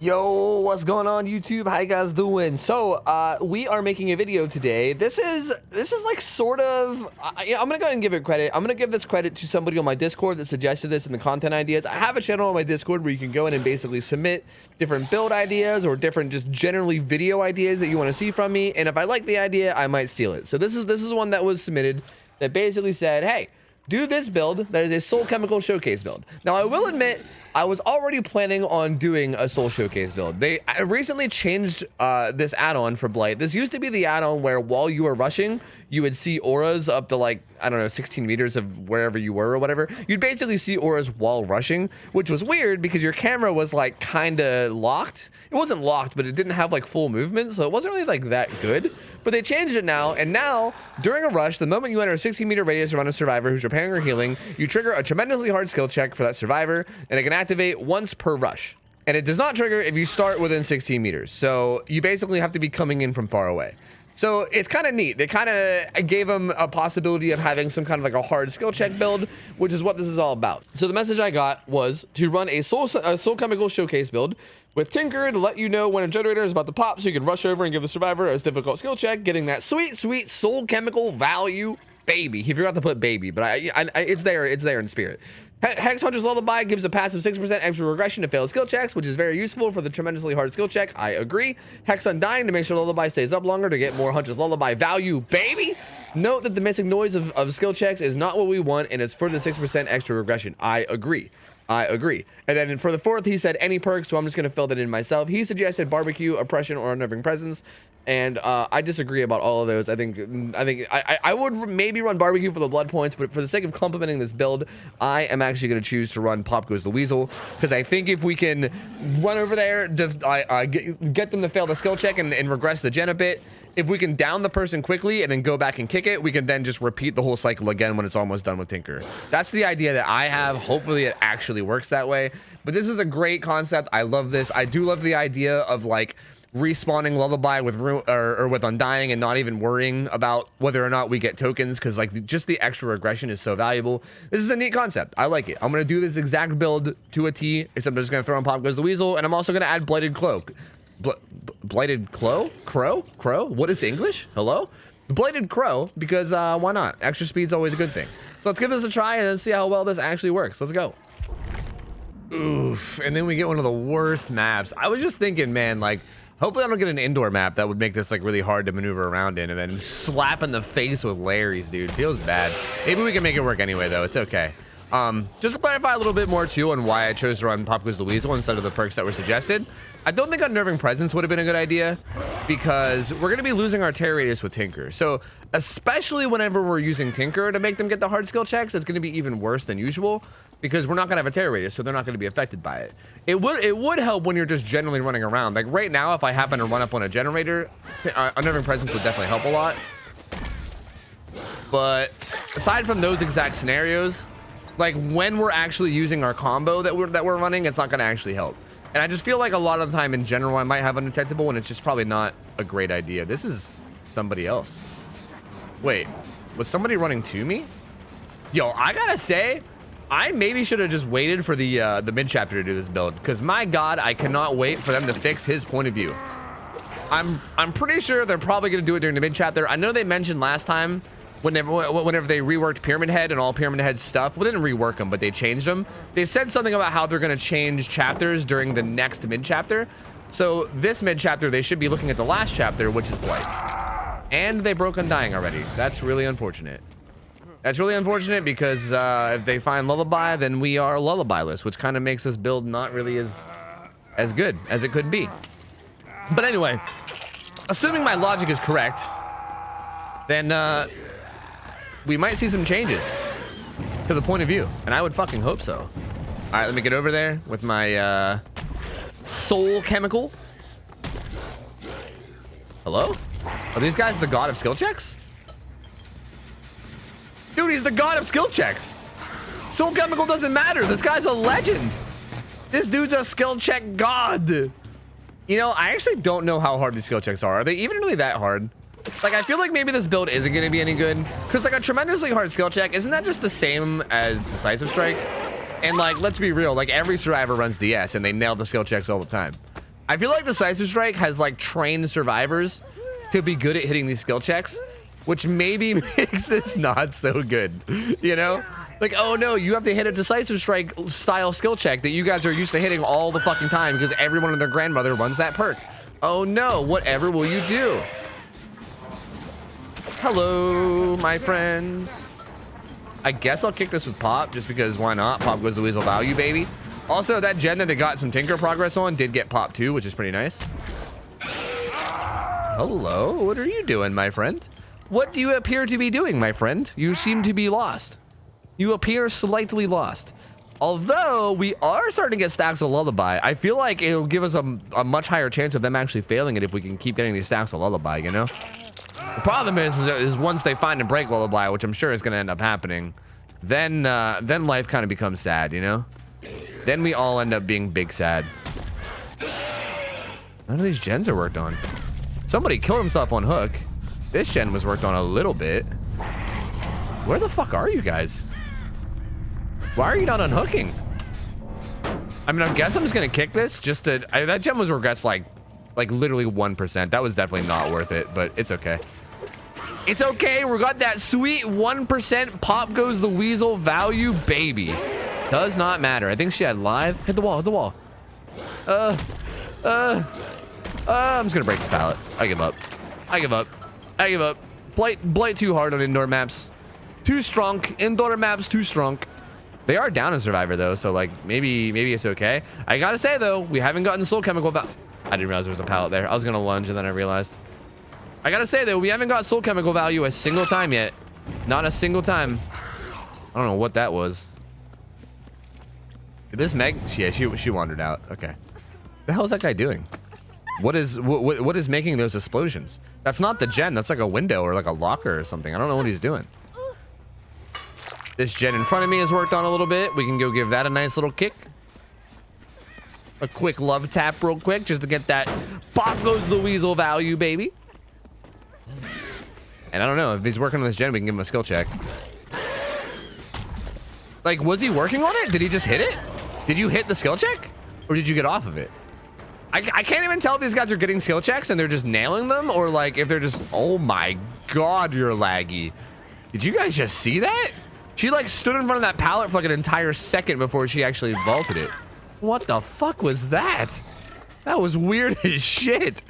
Yo, what's going on YouTube? How you guys doing? So we are making a video today. This is like sort of I'm gonna go ahead and give it credit. I'm gonna give this credit to somebody on my Discord that suggested this in the content ideas. I have a channel on my Discord where you can go in and basically submit different build ideas or different just generally video ideas that you want to see from me, and if I like the idea, I might steal it. So this is one that was submitted that basically said, hey, do this build that is a Soul Chemical Showcase build. Now, I will admit, I was already planning on doing a Soul Showcase build. They recently changed this add-on for Blight. This used to be the add-on where while you were rushing, you would see auras up to like, I don't know, 16 meters of wherever you were or whatever. You'd basically see auras while rushing, which was weird because your camera was like kind of locked. It wasn't locked, but it didn't have like full movement, so it wasn't really like that good. But they changed it now, and now, during a rush, the moment you enter a 16-meter radius around a survivor who's repairing or healing, you trigger a tremendously hard skill check for that survivor, and it can activate once per rush. And it does not trigger if you start within 16 meters. So you basically have to be coming in from far away. So it's kind of neat. They kind of gave them a possibility of having some kind of like a hard skill check build, which is what this is all about. So the message I got was to run a Soul Chemical Showcase build with Tinker to let you know when a generator is about to pop so you can rush over and give the survivor a difficult skill check, getting that sweet, sweet Soul Chemical value, baby. He forgot to put baby, but it's there in spirit. Hex Hunter's Lullaby gives a passive 6% extra regression to fail skill checks, which is very useful for the tremendously hard skill check. I agree. Hex Undying to make sure Lullaby stays up longer to get more Hunter's Lullaby value, baby. Note that the missing noise of skill checks is not what we want, and it's for the 6% extra regression. I agree. And then for the fourth, he said any perks, so I'm just going to fill that in myself. He suggested barbecue, oppression, or unnerving presence, and I disagree about all of those. I think I would maybe run barbecue for the blood points, but for the sake of complementing this build, I am actually going to choose to run Pop Goes the Weasel, because I think if we can run over there, get them to fail the skill check and regress the gen a bit, if we can down the person quickly and then go back and kick it, we can then just repeat the whole cycle again when it's almost done with Tinker. That's the idea that I have. Hopefully it actually works that way. But this is a great concept. I love this. I do love the idea of like respawning Lullaby with with Undying and not even worrying about whether or not we get tokens, because like just the extra regression is so valuable. This is a neat concept. I like it. I'm going to do this exact build to a T, except I'm just going to throw on Pop Goes the Weasel, and I'm also going to add Blighted Cloak. Blighted Crow? What is English? Hello? Blighted Crow, because why not? Extra speed's always a good thing. So let's give this a try and let's see how well this actually works. Let's go. Oof. And then we get one of the worst maps. I was just thinking, man, like, hopefully I don't get an indoor map that would make this like really hard to maneuver around in, and then slap in the face with Larry's, dude. Feels bad. Maybe we can make it work anyway, though. It's okay. Just to clarify a little bit more too on why I chose to run Pop Goes the Weasel instead of the perks that were suggested. I don't think Unnerving Presence would have been a good idea, because we're going to be losing our terror radius with Tinker. So especially whenever we're using Tinker to make them get the hard skill checks, it's going to be even worse than usual, because we're not going to have a terror radius, so they're not going to be affected by it. It would help when you're just generally running around. Like right now, if I happen to run up on a generator, Unnerving Presence would definitely help a lot. But aside from those exact scenarios, like when we're actually using our combo that we're running, it's not going to actually help. And I just feel like a lot of the time in general, I might have Undetectable, and it's just probably not a great idea. This is somebody else. Wait, was somebody running to me? Yo, I gotta say, I maybe should have just waited for the mid chapter to do this build, because my God, I cannot wait for them to fix his point of view. I'm pretty sure they're probably gonna do it during the mid chapter. I know they mentioned last time, whenever they reworked Pyramid Head and all Pyramid Head stuff, well, they didn't rework them, but they changed them. They said something about how they're going to change chapters during the next mid-chapter. So this mid-chapter, they should be looking at the last chapter, which is Blights. And they broke Undying already. That's really unfortunate. That's really unfortunate, because if they find Lullaby, then we are Lullaby-less, which kind of makes this build not really as good as it could be. But anyway, assuming my logic is correct, then we might see some changes to the point of view, and I would fucking hope so. All right, let me get over there with my Soul Chemical. Hello? Are these guys the god of skill checks? Dude, he's the god of skill checks. Soul Chemical doesn't matter. This guy's a legend. This dude's a skill check god. You know, I actually don't know how hard these skill checks are. Are they even really that hard? Like, I feel like maybe this build isn't going to be any good, because like a tremendously hard skill check, isn't that just the same as Decisive Strike? And like, let's be real, like every survivor runs DS and they nail the skill checks all the time. I feel like Decisive Strike has like trained survivors to be good at hitting these skill checks, which maybe makes this not so good, you know? Like, oh no, you have to hit a Decisive Strike style skill check that you guys are used to hitting all the fucking time because everyone and their grandmother runs that perk. Oh no, whatever will you do? Hello, my friends. I guess I'll kick this with Pop just because why not? Pop goes the weasel value, baby. Also, that gen that they got some Tinker progress on did get Pop too, which is pretty nice. Hello, what are you doing, my friend? What do you appear to be doing, my friend? You seem to be lost. You appear slightly lost. Although we are starting to get stacks of Lullaby, I feel like it'll give us a much higher chance of them actually failing it if we can keep getting these stacks of Lullaby, you know? The problem is once they find and break Lullaby, which I'm sure is going to end up happening, then life kind of becomes sad, you know? Then we all end up being big sad. None of these gens are worked on. Somebody killed himself on hook. This gen was worked on a little bit. Where the fuck are you guys? Why are you not unhooking? I mean, I guess I'm just gonna kick this just to... that gen was regressed like literally 1%. That was definitely not worth it, but it's okay. It's okay. We got that sweet 1% Pop goes the weasel value, baby. Does not matter. I think she had live. Hit the wall. Hit the wall. I'm just gonna break this pallet. I give up. I give up. I give up. Blight too hard on indoor maps. Too strong. Indoor maps too strong. They are down in Survivor though, so like maybe it's okay. I gotta say though, we haven't gotten the soul chemical value. I didn't realize there was a pallet there. I was gonna lunge and then I realized. I gotta say though, we haven't got soul chemical value a single time yet. Not a single time. I don't know what that was. Did this Meg? Yeah, she wandered out. Okay. The hell is that guy doing? What is making those explosions? That's not the gen. That's like a window or like a locker or something. I don't know what he's doing. This gen in front of me has worked on a little bit. We can go give that a nice little kick. A quick love tap real quick just to get that Pop goes the weasel value, baby. And I don't know if he's working on this gen, we can give him a skill check. Like, was he working on it? Did he just hit it? Did you hit the skill check? Or did you get off of it? I can't even tell if these guys are getting skill checks and they're just nailing them or like if they're just, oh my God, you're laggy. Did you guys just see that? She like stood in front of that pallet for like an entire second before she actually vaulted it. What the fuck was that? That was weird as shit.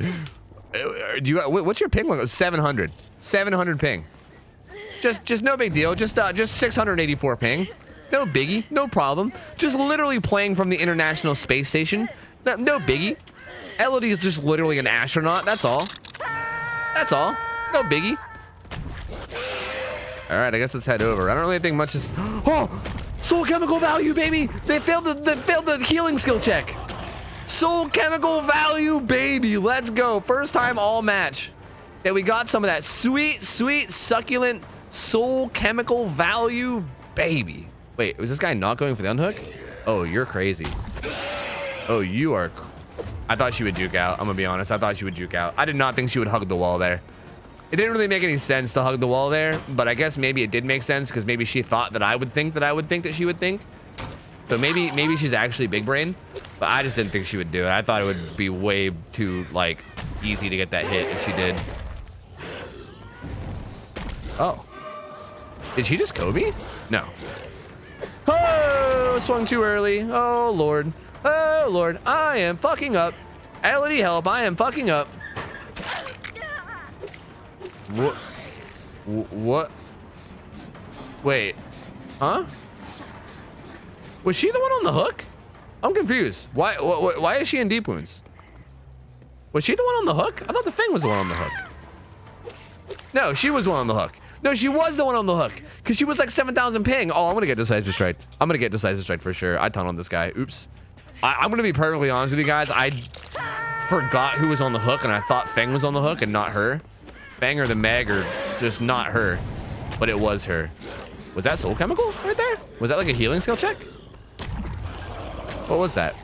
What's your ping? 700. 700 ping. Just no big deal. Just 684 ping. No biggie. No problem. Just literally playing from the International Space Station. No biggie. Elodie is just literally an astronaut. That's all. That's all. No biggie. All right, I guess let's head over. I don't really think much is... Oh! Soul chemical value, baby! They failed the healing skill check. Soul chemical value, baby. Let's go. First time all match that we got some of that sweet, sweet, succulent soul chemical value, baby. Wait, was this guy not going for the unhook? Oh, you're crazy. Oh, you are... I thought she would juke out. I'm gonna be honest. I thought she would juke out. I did not think she would hug the wall there. It didn't really make any sense to hug the wall there, but I guess maybe it did make sense because maybe she thought that I would think that she would think. So maybe she's actually big brain, but I just didn't think she would do it. I thought it would be way too like easy to get that hit if she did. Oh. Did she just Kobe? No. Oh, swung too early. Oh, Lord. Oh, Lord. I am fucking up. Elodie, help. I am fucking up. What? Wait. Huh? Was she the one on the hook? I'm confused. Why is she in deep wounds? Was she the one on the hook? I thought the Fang was the one on the hook. No, she was the one on the hook. No, she was the one on the hook. Because she was like 7,000 ping. Oh, I'm going to get Decisive Strike. I'm going to get Decisive Strike for sure. I tunneled this guy. Oops. I'm going to be perfectly honest with you guys. I forgot who was on the hook, and I thought Fang was on the hook and not her. Fang or the Meg or just not her. But it was her. Was that Soul Chemical right there? Was that like a healing skill check? What was that?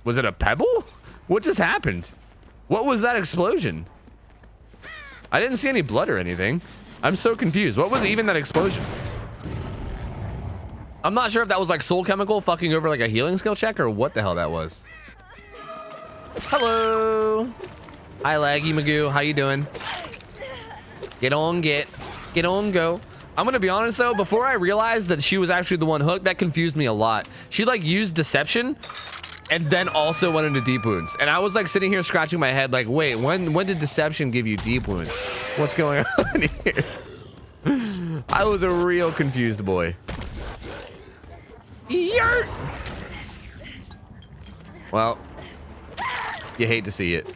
Was it a pebble? What just happened? What was that explosion? I didn't see any blood or anything. I'm so confused. What was even that explosion? I'm not sure if that was like soul chemical fucking over like a healing skill check or what the hell that was. Hello. Hi, Laggy Magoo. How you doing? Get on, get on, go. I'm gonna be honest though, before I realized that she was actually the one hooked, that confused me a lot. She like used deception and then also went into deep wounds. And I was like sitting here scratching my head like, wait, when did deception give you deep wounds? What's going on here? I was a real confused boy. Yurt! Well, you hate to see it.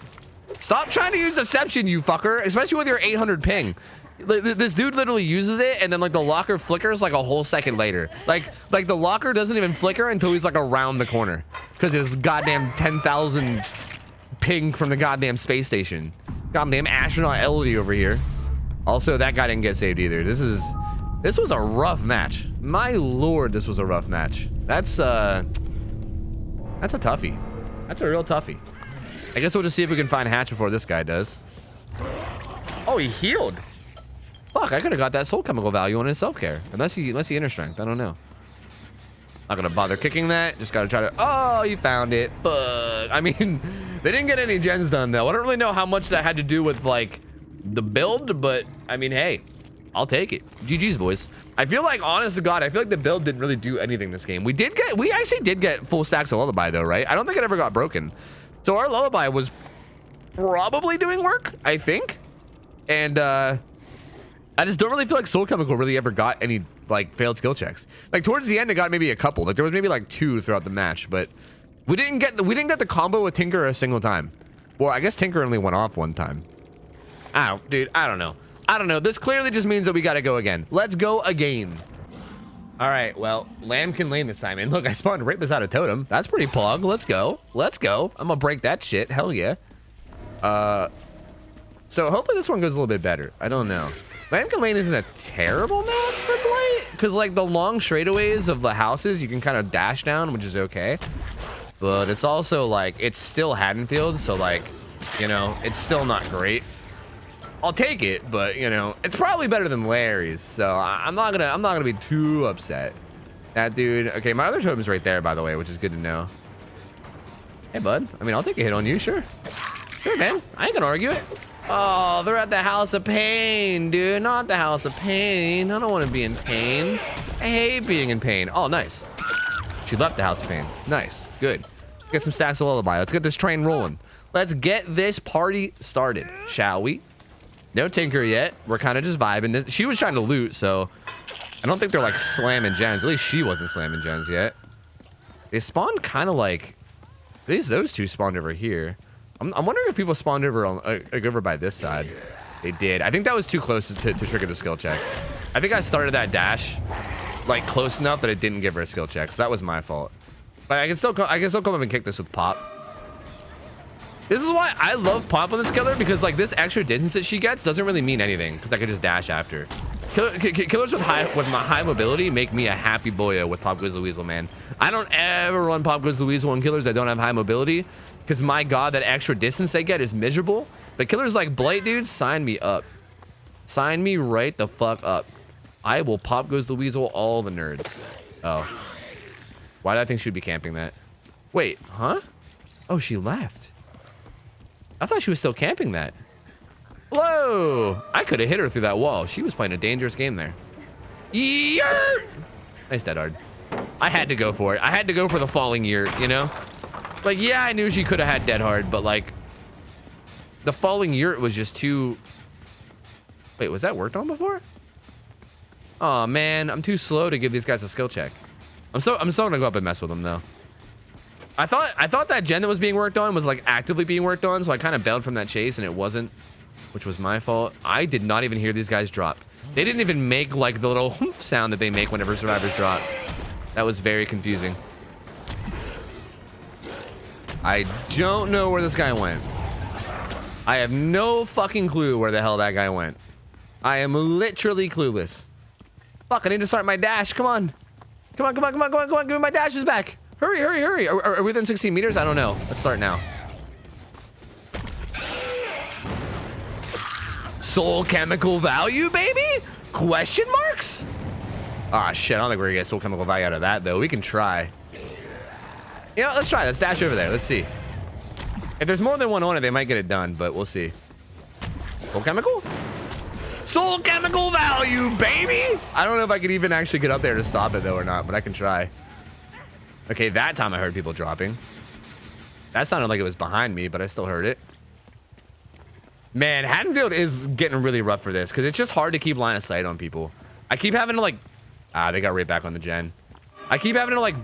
Stop trying to use deception, you fucker, especially with your 800 ping. This dude literally uses it, and then like the locker flickers like a whole second later. Like the locker doesn't even flicker until he's like around the corner, because his goddamn 10,000 ping from the goddamn space station. Goddamn astronaut Elodie over here. Also, that guy didn't get saved either. This was a rough match. My lord, this was a rough match. That's a toughie. That's a real toughie. I guess we'll just see if we can find Hatch before this guy does. Oh, he healed. Fuck, I could have got that soul chemical value on his self-care. Unless he inner strength. I don't know. Not gonna bother kicking that. Just gotta try to... Oh, you found it. Fuck. I mean, they didn't get any gens done, though. I don't really know how much that had to do with, like, the build, but, I mean, hey. I'll take it. GG's, boys. I feel like, honest to God, I feel like the build didn't really do anything this game. We actually did get full stacks of Lullaby, though, right? I don't think it ever got broken. So our Lullaby was probably doing work, I think. And, I just don't really feel like Soul Chemical really ever got any, like, failed skill checks. Like, towards the end, it got maybe a couple. Like, there was maybe, like, 2 throughout the match. But we didn't get the combo with Tinker a single time. Well, I guess Tinker only went off one time. Dude, I don't know. I don't know. This clearly just means that we got to go again. Let's go again. All right. Well, Lamb can lane this time. And look, I spawned right beside a totem. That's pretty pog. Let's go. Let's go. I'm going to break that shit. Hell yeah. So hopefully this one goes a little bit better. I don't know. Lamb Lane isn't a terrible map for Blight, because like the long straightaways of the houses you can kind of dash down, which is okay. But it's also like, it's still Haddonfield, so like, you know, it's still not great. I'll take it, but you know, it's probably better than Larry's, so I'm not gonna be too upset. That dude, okay, my other totem's right there, by the way, which is good to know. Hey, bud. I mean, I'll take a hit on you, sure. Sure, man. I ain't gonna argue it. Oh, they're at the House of Pain, dude. Not the House of Pain. I don't want to be in pain. I hate being in pain. Oh, nice. She left the House of Pain. Nice. Good. Get some stacks of Lullaby. Let's get this train rolling. Let's get this party started, shall we? No Tinker yet. We're kind of just vibing. She was trying to loot, so I don't think they're like slamming gens. At least she wasn't slamming gens yet. They spawned kind of like... At least those two spawned over here. I'm wondering if people spawned over on over by this side. They did. I think that was too close to trigger the skill check. I think I started that dash like close enough that it didn't give her a skill check, so that was my fault. But I can still come up and kick this with Pop. This is why I love Pop on this killer, because like this extra distance that she gets doesn't really mean anything, because I could just dash after. Killers with my high mobility make me a happy boyo with Pop Goes the Weasel, man. I don't ever run Pop Goes the Weasel on killers that don't have high mobility, because my god, that extra distance they get is miserable. But killers like Blight, dude, sign me up. Sign me right the fuck up. I will Pop Goes the Weasel all the nerds. Oh. Why did I think she'd be camping that? Wait, huh? Oh, she left. I thought she was still camping that. Whoa! I could have hit her through that wall. She was playing a dangerous game there. Yurt! Nice dead hard. I had to go for it. I had to go for the falling yurt, you know? Like, yeah, I knew she could have had dead hard, but like, the falling yurt was just too... Wait, was that worked on before? Oh man, I'm too slow to give these guys a skill check. I'm still gonna go up and mess with them though. I thought that gen that was being worked on was like actively being worked on, so I kind of bailed from that chase and it wasn't, which was my fault. I did not even hear these guys drop. They didn't even make like the little whoomp sound that they make whenever survivors drop. That was very confusing. I don't know where this guy went. I have no fucking clue where the hell that guy went. I am literally clueless. Fuck, I need to start my dash. Come on. Come on, come on, come on, come on, come on. Give me my dashes back. Hurry, hurry, hurry. Are we within 16 meters? I don't know. Let's start now. Soul chemical value, baby? Question marks? Ah, shit. I don't think we're gonna get soul chemical value out of that, though. We can try. You know, let's try. Let's dash over there. Let's see. If there's more than one on it, they might get it done, but we'll see. Soul chemical? Soul chemical value, baby! I don't know if I could even actually get up there to stop it, though, or not, but I can try. Okay, that time I heard people dropping. That sounded like it was behind me, but I still heard it. Man, Haddonfield is getting really rough for this, because it's just hard to keep line of sight on people. I keep having to, like... Ah, they got right back on the gen. I keep having to, like...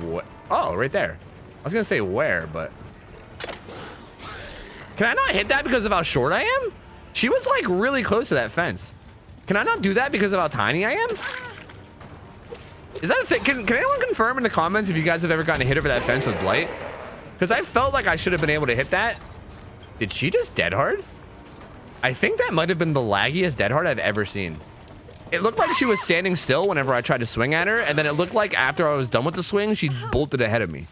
What? Oh, right there. I was going to say where, but... Can I not hit that because of how short I am? She was, like, really close to that fence. Can I not do that because of how tiny I am? Is that a thing? Can anyone confirm in the comments if you guys have ever gotten a hit over that fence with Blight? Because I felt like I should have been able to hit that. Did she just dead hard? I think that might have been the laggiest dead hard I've ever seen. It looked like she was standing still whenever I tried to swing at her, and then it looked like after I was done with the swing, she bolted ahead of me.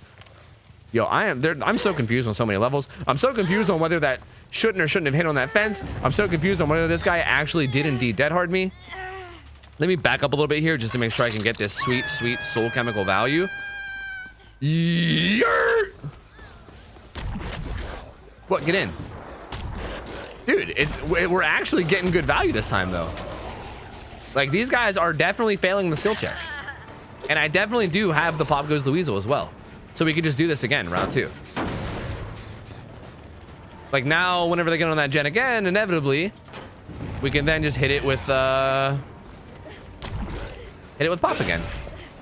Yo, I'm so confused on so many levels. I'm so confused on whether that shouldn't or shouldn't have hit on that fence. I'm so confused on whether this guy actually did indeed dead hard me. Let me back up a little bit here just to make sure I can get this sweet, sweet soul chemical value. Yurt! What? Get in. Dude, we're actually getting good value this time, though. Like, these guys are definitely failing the skill checks. And I definitely do have the Pop Goes Louisel as well. So we could just do this again, round 2. Like, now, whenever they get on that gen again, inevitably, we can then just hit it with Pop again.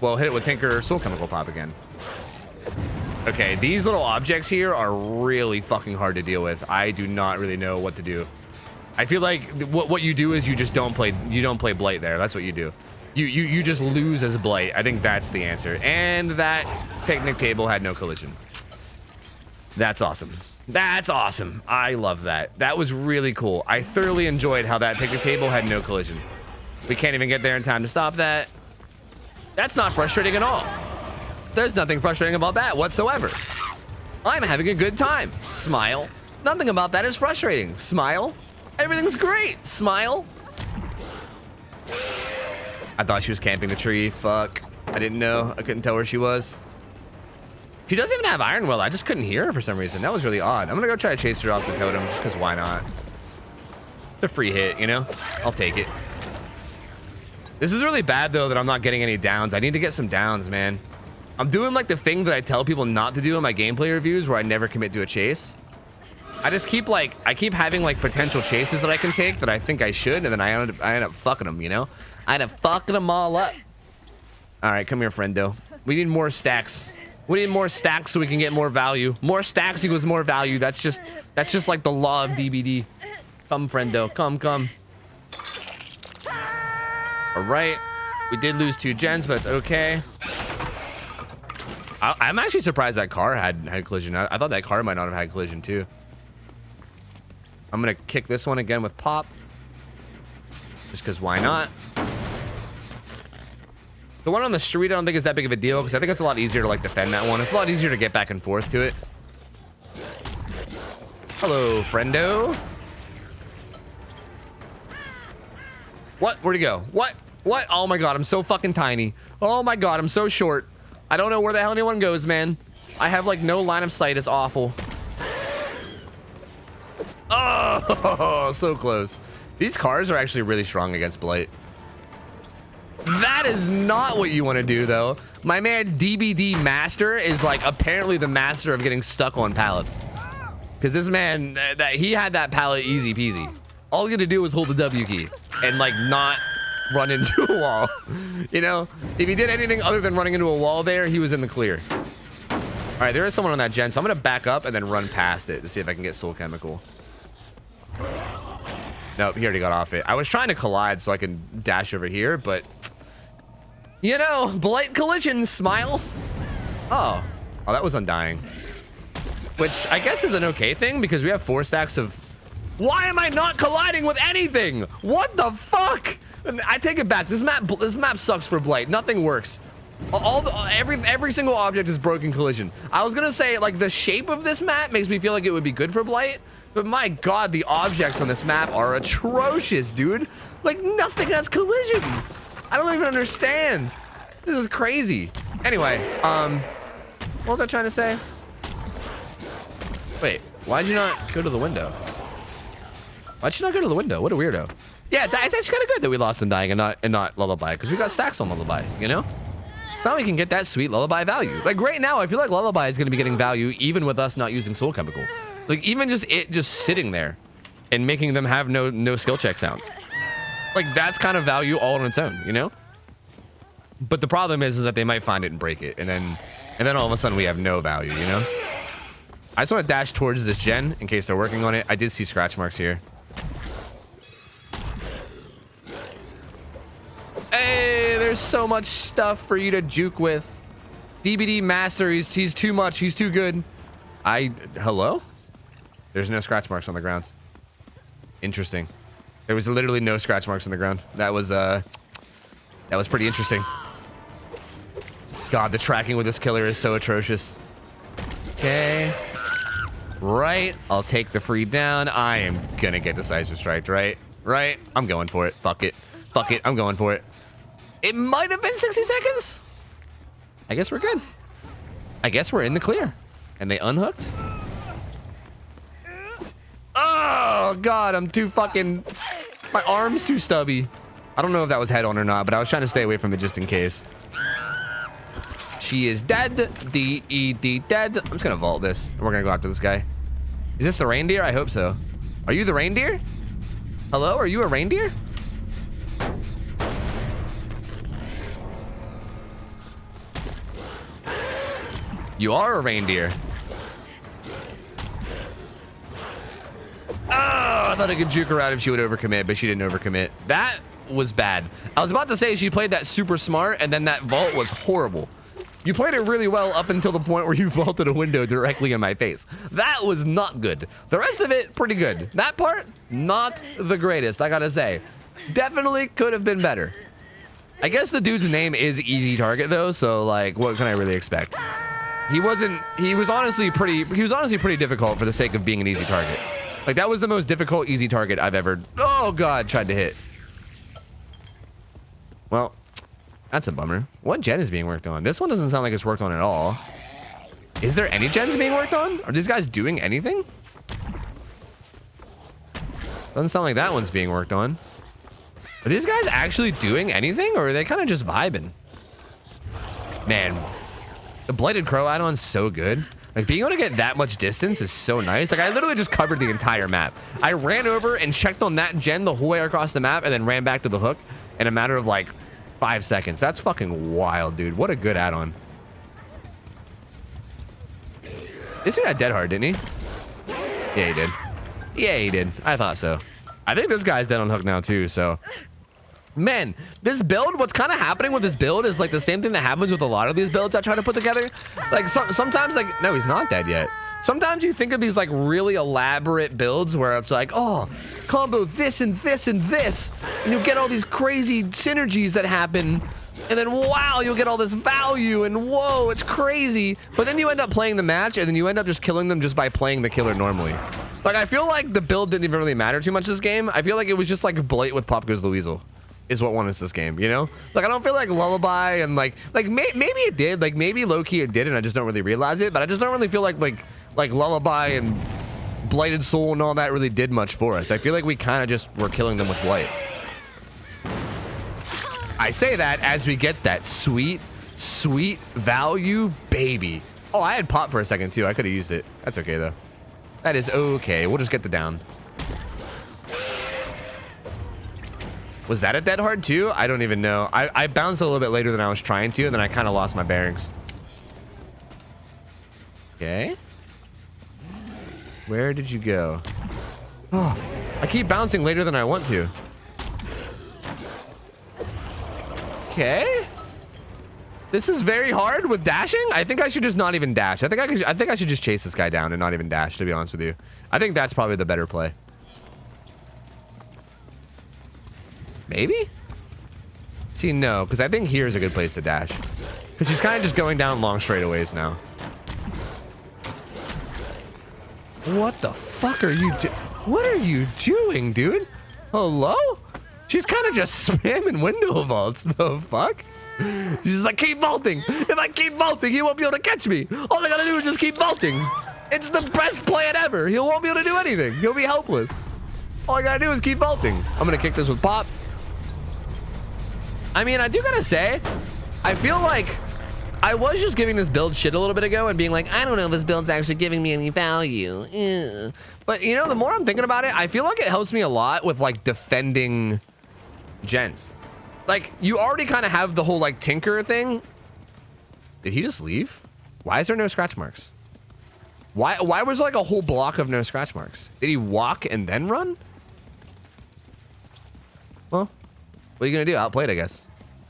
Well, hit it with Tinker Soul Chemical Pop again. Okay, these little objects here are really fucking hard to deal with. I do not really know what to do. I feel like what you do is you just don't play Blight there. That's what you do. You just lose as Blight. I think that's the answer. And that picnic table had no collision. That's awesome. That's awesome. I love that. That was really cool. I thoroughly enjoyed how that picnic table had no collision. We can't even get there in time to stop that. That's not frustrating at all. There's nothing frustrating about that whatsoever. I'm having a good time. Smile. Nothing about that is frustrating. Smile. Everything's great. Smile. I thought she was camping the tree. Fuck. I didn't know. I couldn't tell where she was. She doesn't even have Iron Will. I just couldn't hear her for some reason. That was really odd. I'm gonna go try to chase her off the totem just because why not? It's a free hit, you know? I'll take it. This is really bad, though, that I'm not getting any downs. I need to get some downs, man. I'm doing, like, the thing that I tell people not to do in my gameplay reviews where I never commit to a chase. I just keep, like, I keep having, like, potential chases that I can take that I think I should, and then I end up fucking them, you know? I end up fucking them all up. All right, come here, friendo. We need more stacks. We need more stacks so we can get more value. More stacks equals more value. That's just like the law of DBD. Come, friendo. Come. All right. We did lose 2 gens, but it's okay. I'm actually surprised that car had collision. I thought that car might not have had collision too. I'm gonna kick this one again with Pop. Just because why not? The one on the street I don't think is that big of a deal because I think it's a lot easier to like defend that one. It's a lot easier to get back and forth to it. Hello, friendo. What? Where'd he go? What? Oh my god, I'm so fucking tiny. Oh my god, I'm so short. I don't know where the hell anyone goes, man. I have like no line of sight. It's awful. Oh, so close. These cars are actually really strong against Blight. That is not what you want to do, though. My man DBD Master is like apparently the master of getting stuck on pallets. Because this man, he had that pallet easy peasy. All he had to do was hold the W key and like not run into a wall. You know, if he did anything other than running into a wall there, he was in the clear. All right, there is someone on that gen, so I'm gonna back up and then run past it to see if I can get Soul Chemical. Nope, he already got off it. I was trying to collide so I can dash over here, but you know, Blight collision, smile. Oh, that was undying. Which I guess is an okay thing because we have 4 stacks of. Why am I not colliding with anything? What the fuck? I take it back. This map sucks for Blight. Nothing works. Every single object is broken collision. I was gonna say like the shape of this map makes me feel like it would be good for Blight, but my god, the objects on this map are atrocious, dude. Like nothing has collision. I don't even understand. This is crazy. Anyway, what was I trying to say? Wait, why'd you not go to the window? Why'd you not go to the window? What a weirdo. Yeah, it's actually kind of good that we lost in dying and not lullaby, because we got stacks on lullaby, you know? So now we can get that sweet lullaby value. Like right now, I feel like lullaby is going to be getting value even with us not using soul chemical. Like even just it just sitting there and making them have no skill check sounds. Like that's kind of value all on its own, you know? But the problem is that they might find it and break it, and then all of a sudden we have no value, you know? I just want to dash towards this gen in case they're working on it. I did see scratch marks here. Hey, there's so much stuff for you to juke with. DBD master, he's too much. He's too good. Hello? There's no scratch marks on the ground. Interesting. There was literally no scratch marks on the ground. That was pretty interesting. God, the tracking with this killer is so atrocious. Okay. Right. I'll take the free down. I am gonna get decisive strike, right? Right? I'm going for it. Fuck it. Fuck it. I'm going for it. It might have been 60 seconds. I guess we're good. I guess we're in the clear. And they unhooked. Oh, God. I'm too fucking... My arm's too stubby. I don't know if that was head on or not, but I was trying to stay away from it just in case. She is dead. D-E-D dead. I'm just going to vault this. And we're going to go after this guy. Is this the reindeer? I hope so. Are you the reindeer? Hello? Are you a reindeer? You are a reindeer. Oh, I thought I could juke her out if she would overcommit, but she didn't overcommit. That was bad. I was about to say she played that super smart, and then that vault was horrible. You played it really well up until the point where you vaulted a window directly in my face. That was not good. The rest of it, pretty good. That part, not the greatest, I gotta say. Definitely could have been better. I guess the dude's name is Easy Target, though, so, like, what can I really expect? He was honestly pretty difficult for the sake of being an easy target. Like, that was the most difficult easy target I've ever, oh God, tried to hit. Well, that's a bummer. What gen is being worked on? This one doesn't sound like it's worked on at all. Is there any gens being worked on? Are these guys doing anything? Doesn't sound like that one's being worked on. Are these guys actually doing anything, or are they kind of just vibing? Man, the Blighted Crow add-on's so good. Like, being able to get that much distance is so nice. Like, I literally just covered the entire map. I ran over and checked on that gen the whole way across the map and then ran back to the hook in a matter of, like, 5 seconds. That's fucking wild, dude. What a good add-on. This guy got dead hard, didn't he? Yeah, he did. Yeah, he did. I thought so. I think this guy's dead on hook now, too, so... Man, this build, what's kind of happening with this build is like the same thing that happens with a lot of these builds I try to put together. Like sometimes, like, no, he's not dead yet. Sometimes you think of these like really elaborate builds where it's like, oh, combo this and this and this, and you get all these crazy synergies that happen, and then wow, you'll get all this value, and whoa, it's crazy. But then you end up playing the match, and then you end up just killing them just by playing the killer normally. Like, I feel like the build didn't even really matter too much this game. I feel like it was just like Blight with Pop Goes the Weasel is what won us this game, you know? Like, I don't feel like Lullaby and like maybe it did, like maybe low-key it did and I just don't really realize it, but I just don't really feel like Lullaby and Blighted Soul and all that really did much for us. I feel like we kind of just were killing them with Blight. I say that as we get that sweet value, baby. Oh, I had Pop for a second too. I could have used it. That's okay though. That is okay. We'll just get the down. Was that a dead hard too? I don't even know. I bounced a little bit later than I was trying to, and then I kind of lost my bearings. Okay. Where did you go? Oh, I keep bouncing later than I want to. Okay. This is very hard with dashing. I think I should just not even dash. I think I should just chase this guy down and not even dash, to be honest with you. I think that's probably the better play. Maybe? See, no, because I think here's a good place to dash. Because she's kind of just going down long straightaways now. What the fuck are you doing? What are you doing, dude? Hello? She's kind of just spamming window vaults. The fuck? She's just like, keep vaulting. If I keep vaulting, he won't be able to catch me. All I gotta do is just keep vaulting. It's the best plan ever. He won't be able to do anything. He'll be helpless. All I gotta do is keep vaulting. I'm gonna kick this with pop. I mean, I do gotta say, I feel like I was just giving this build shit a little bit ago and being like, I don't know if this build's actually giving me any value. But you know, the more I'm thinking about it, I feel like it helps me a lot with like defending gens. Like, you already kind of have the whole like tinker thing. Did he just leave? Why is there no scratch marks? Why was there like a whole block of no scratch marks? Did he walk and then run? Well, what are you gonna do? Outplayed, I guess.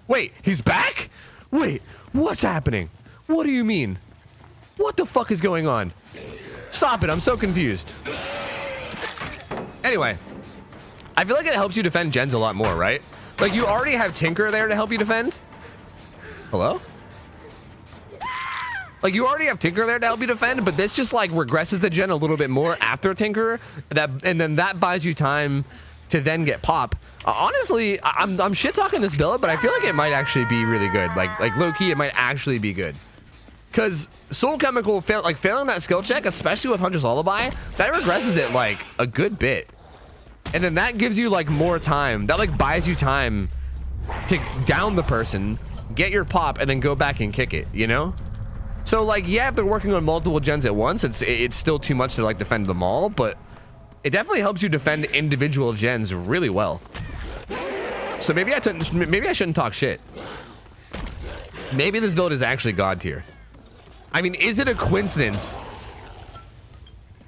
Wait, he's back? Wait, what's happening? What do you mean? What the fuck is going on? Stop it, I'm so confused. Anyway, I feel like it helps you defend gens a lot more, right? Like, you already have Tinker there to help you defend. Hello? Like, you already have Tinker there to help you defend, but this just, like, regresses the gen a little bit more after Tinker, and then that buys you time to then get pop. Honestly, I'm shit-talking this build, but I feel like it might actually be really good. Like low-key, it might actually be good. Because Soul Chemical, failing that skill check, especially with Hunter's Lullaby, that regresses it, like, a good bit. And then that gives you, like, more time. That, like, buys you time to down the person, get your pop, and then go back and kick it, you know? So, like, yeah, if they're working on multiple gens at once, it's still too much to, like, defend them all, but it definitely helps you defend individual gens really well. So maybe I shouldn't talk shit. Maybe this build is actually God tier. I mean, is it a coincidence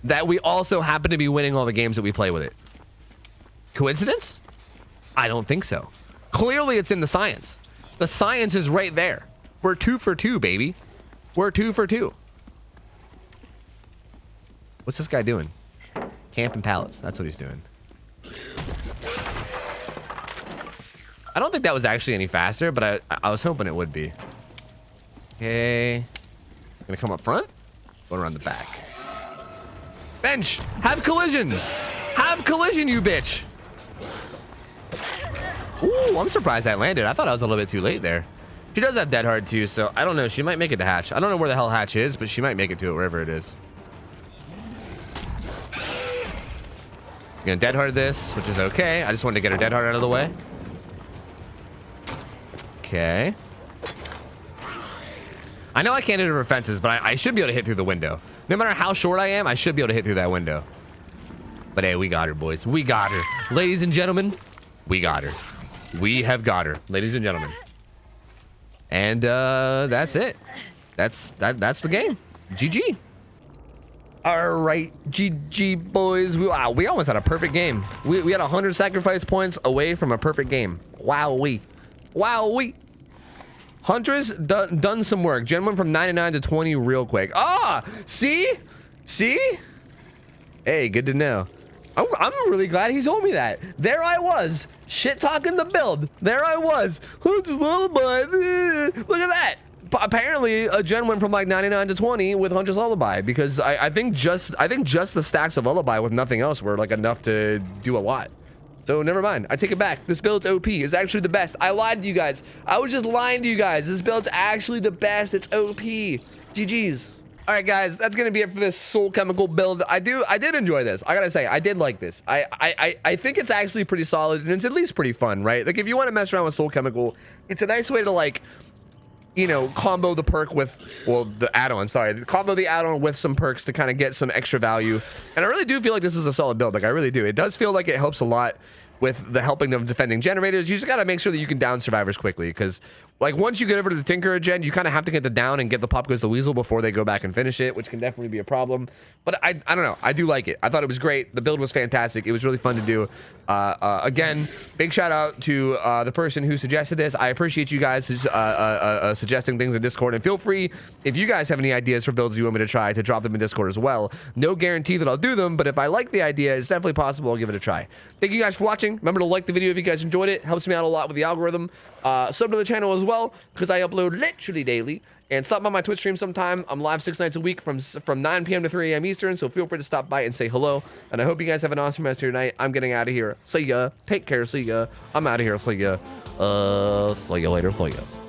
that we also happen to be winning all the games that we play with it? Coincidence? I don't think so. Clearly, it's in the science. The science is right there. We're 2 for 2, baby. We're 2 for 2. What's this guy doing? Camping pallets. That's what he's doing. I don't think that was actually any faster, but I was hoping it would be. Okay. Gonna come up front. Going around the back. Bench! Have collision! Have collision, you bitch! Ooh, I'm surprised that landed. I thought I was a little bit too late there. She does have dead hard too, so I don't know. She might make it to hatch. I don't know where the hell hatch is, but she might make it to it wherever it is. Gonna dead hard this, which is okay. I just wanted to get her dead hard out of the way. Okay. I know I can't hit her fences, but I should be able to hit through the window. No matter how short I am, I should be able to hit through that window. But hey, we got her, boys. We got her. Ladies and gentlemen, we got her. We have got her, ladies and gentlemen. And that's it. That's the game. GG. All right, GG, boys. Wow, we almost had a perfect game. We had 100 sacrifice points away from a perfect game. Wow-wee. Wow-wee. Huntress done some work. Gen went from 99 to 20 real quick. Ah, see? See? Hey, good to know. I'm really glad he told me that. There I was, shit talking the build. There I was. Hunter's Lullaby. Look at that. Apparently, a gen went from like 99 to 20 with Hunter's Lullaby because I think just the stacks of Lullaby with nothing else were like enough to do a lot. So never mind. I take it back. This build's OP. It's actually the best. I lied to you guys. I was just lying to you guys. This build's actually the best. It's OP. GG's. All right, guys. That's gonna be it for this Soul Chemical build. I did enjoy this. I gotta say, I did like this. I think it's actually pretty solid and it's at least pretty fun, right? Like if you want to mess around with Soul Chemical, it's a nice way to like, you know, combo the perk with, well, the add-on, sorry. Combo the add-on with some perks to kind of get some extra value. And I really do feel like this is a solid build. Like, I really do. It does feel like it helps a lot with the helping of defending generators. You just got to make sure that you can down survivors quickly. Because, like, once you get over to the Tinker gen, you kind of have to get the down and get the Pop Goes the Weasel before they go back and finish it, which can definitely be a problem. But I don't know. I do like it. I thought it was great. The build was fantastic. It was really fun to do. Again, big shout out to the person who suggested this. I appreciate you guys suggesting things in Discord, and feel free if you guys have any ideas for builds you want me to try to drop them in Discord as well. No guarantee that I'll do them, but if I like the idea, it's definitely possible I'll give it a try. Thank you guys for watching. Remember to like the video if you guys enjoyed it. Helps me out a lot with the algorithm. Sub to the channel as well, because I upload literally daily. And stop by my Twitch stream sometime. I'm live 6 nights a week from 9 p.m. to 3 a.m. Eastern, so feel free to stop by and say hello. And I hope you guys have an awesome rest of your night. I'm getting out of here. See ya. Take care. See ya. I'm out of here. See ya. See ya later. See ya.